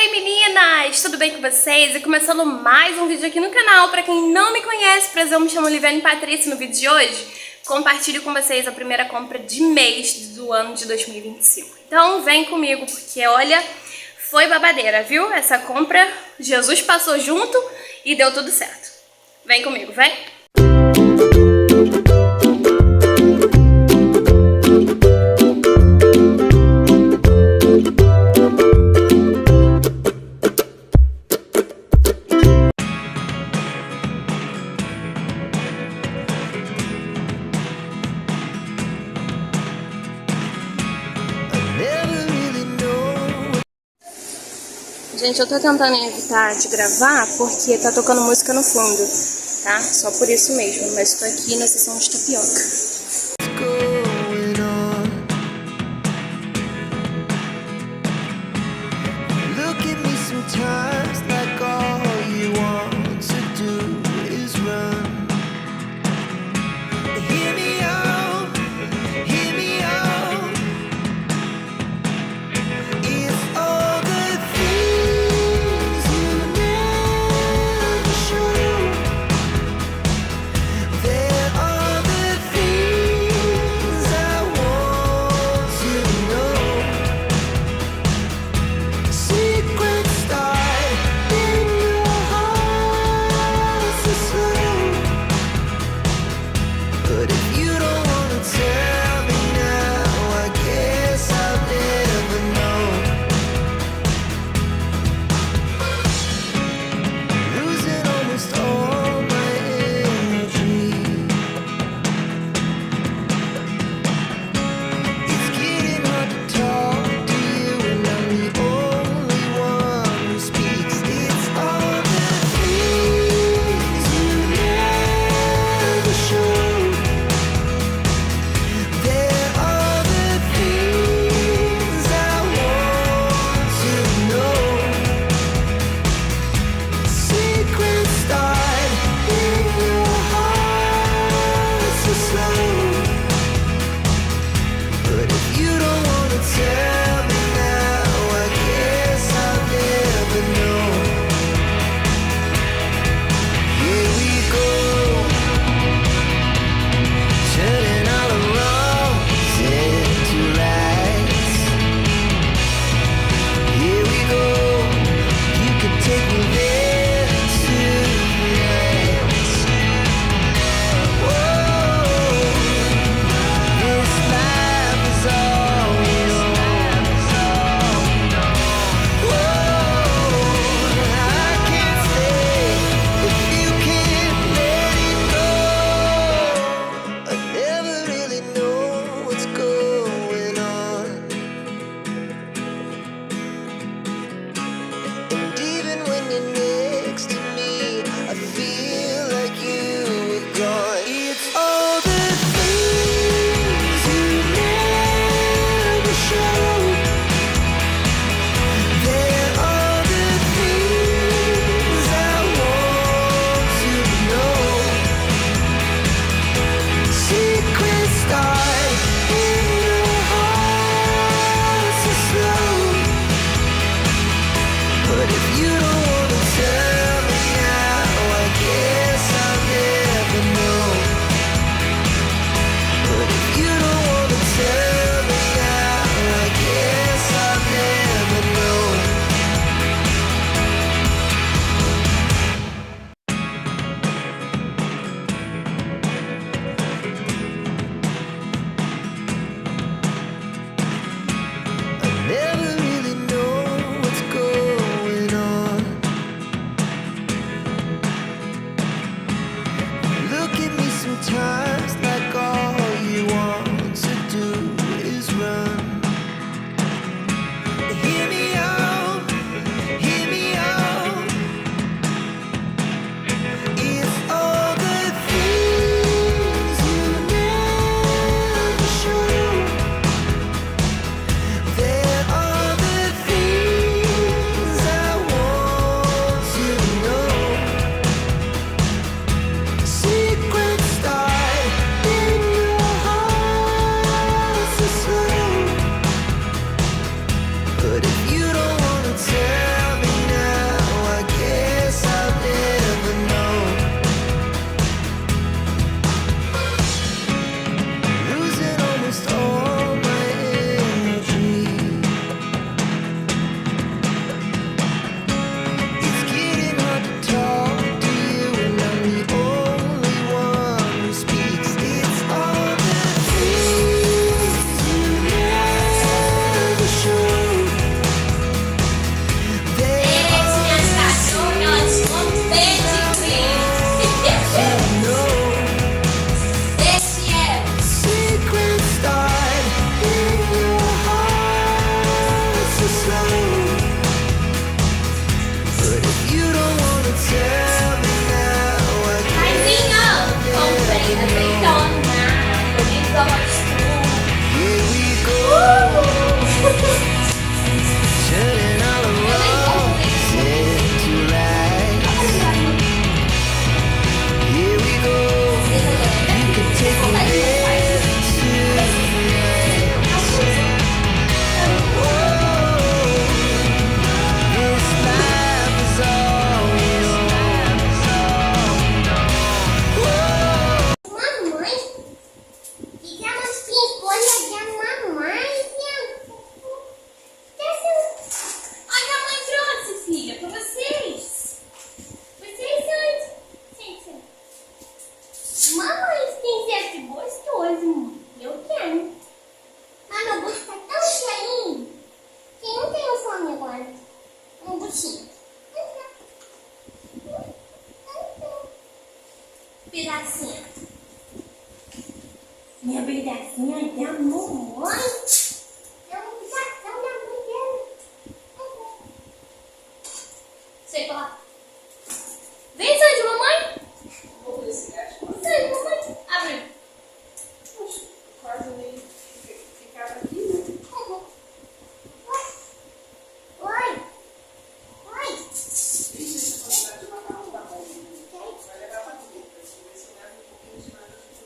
Oi meninas, tudo bem com vocês? E começando mais um vídeo aqui no canal. Pra quem não me conhece, prazer, eu me chamo Liviane Patrícia. No vídeo de hoje, compartilho com vocês a primeira compra de mês do ano de 2025. Então vem comigo, porque olha, foi babadeira, viu? Essa compra, Jesus passou junto e deu tudo certo. Vem comigo, vem! Gente, eu tô tentando evitar de gravar porque tá tocando música no fundo, tá? Só por isso mesmo, mas tô aqui na seção de tapioca. bonitinho. Piracinha. Minha brigacinha da mamãe. É uma brigação da mãe dela. Sei lá. Vem, sai de mamãe. Vou desse gato. Sai de mamãe. Abre. Poxa, quase nem ficava aqui, né? Oi. Oi. Deixa essa quantidade de macarrão, tá bom? Vai levar pra comer, pra ver se eu levo um pouquinho de nada de comer.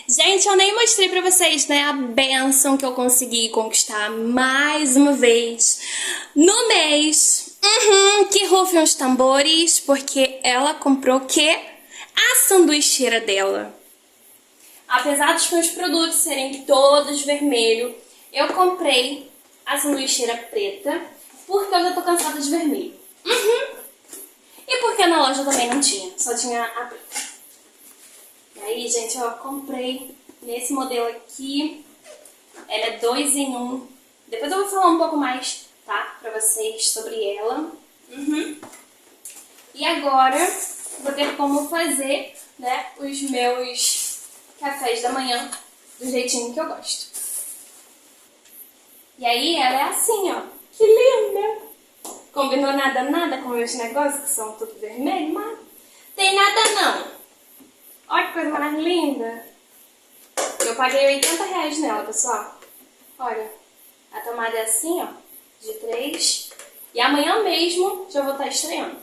Gente, eu nem mostrei pra vocês, né, a bênção que eu consegui conquistar mais uma vez no mês. Que rufem os tambores, porque ela comprou o quê? A sanduicheira dela. Apesar dos meus produtos serem todos vermelhos, eu comprei a sanduicheira preta, porque eu já tô cansada de vermelho. E porque na loja também não tinha, só tinha a preta. E aí, gente, eu comprei nesse modelo aqui. Ela é 2 em 1. Depois eu vou falar um pouco mais, tá? Pra vocês sobre ela. E agora vou ter como fazer, né, os meus cafés da manhã do jeitinho que eu gosto. E aí ela é assim, ó. Que linda! Combinou nada com meus negócios, que são tudo vermelho, mas tem nada não. Olha que coisa mais linda. Eu paguei R$80 nela, pessoal. Olha, a tomada é assim, ó, de 3. E amanhã mesmo já vou estar estreando.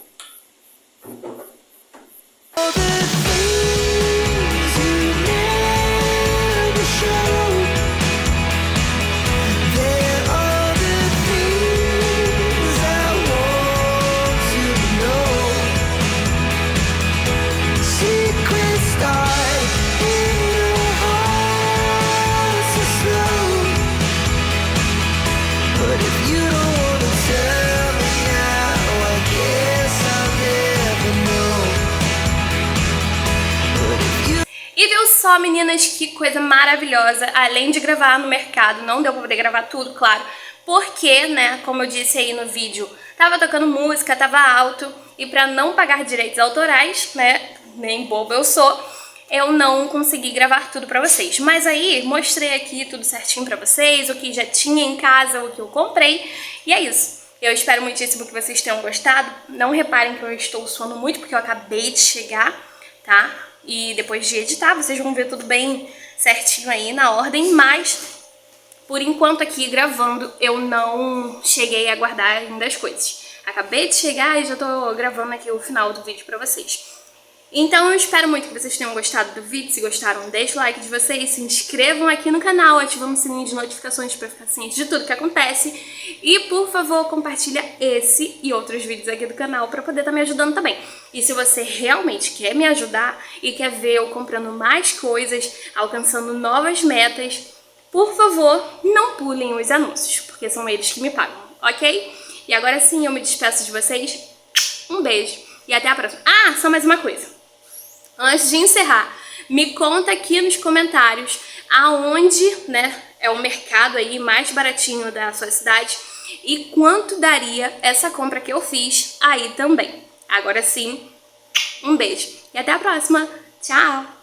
E viu só, meninas, que coisa maravilhosa. Além de gravar no mercado, não deu pra poder gravar tudo, claro, porque, né, como eu disse aí no vídeo, tava tocando música, tava alto, e pra não pagar direitos autorais, né, nem boba eu sou, eu não consegui gravar tudo pra vocês. Mas aí, mostrei aqui tudo certinho pra vocês, o que já tinha em casa, o que eu comprei, e é isso. Eu espero muitíssimo que vocês tenham gostado. Não reparem que eu estou suando muito, porque eu acabei de chegar, tá? E depois de editar, vocês vão ver tudo bem certinho aí na ordem, mas por enquanto aqui gravando eu não cheguei a guardar ainda as coisas. Acabei de chegar e já tô gravando aqui o final do vídeo pra vocês. Então eu espero muito que vocês tenham gostado do vídeo. Se gostaram, deixa o like de vocês, se inscrevam aqui no canal, ativando o sininho de notificações para ficar ciente de tudo que acontece. E por favor, compartilha esse e outros vídeos aqui do canal para poder estar me ajudando também. E se você realmente quer me ajudar e quer ver eu comprando mais coisas, alcançando novas metas, por favor, não pulem os anúncios, porque são eles que me pagam, ok? E agora sim, eu me despeço de vocês. Um beijo e até a próxima. Ah, só mais uma coisa. Antes de encerrar, me conta aqui nos comentários aonde, né, é o mercado aí mais baratinho da sua cidade e quanto daria essa compra que eu fiz aí também. Agora sim, um beijo e até a próxima. Tchau!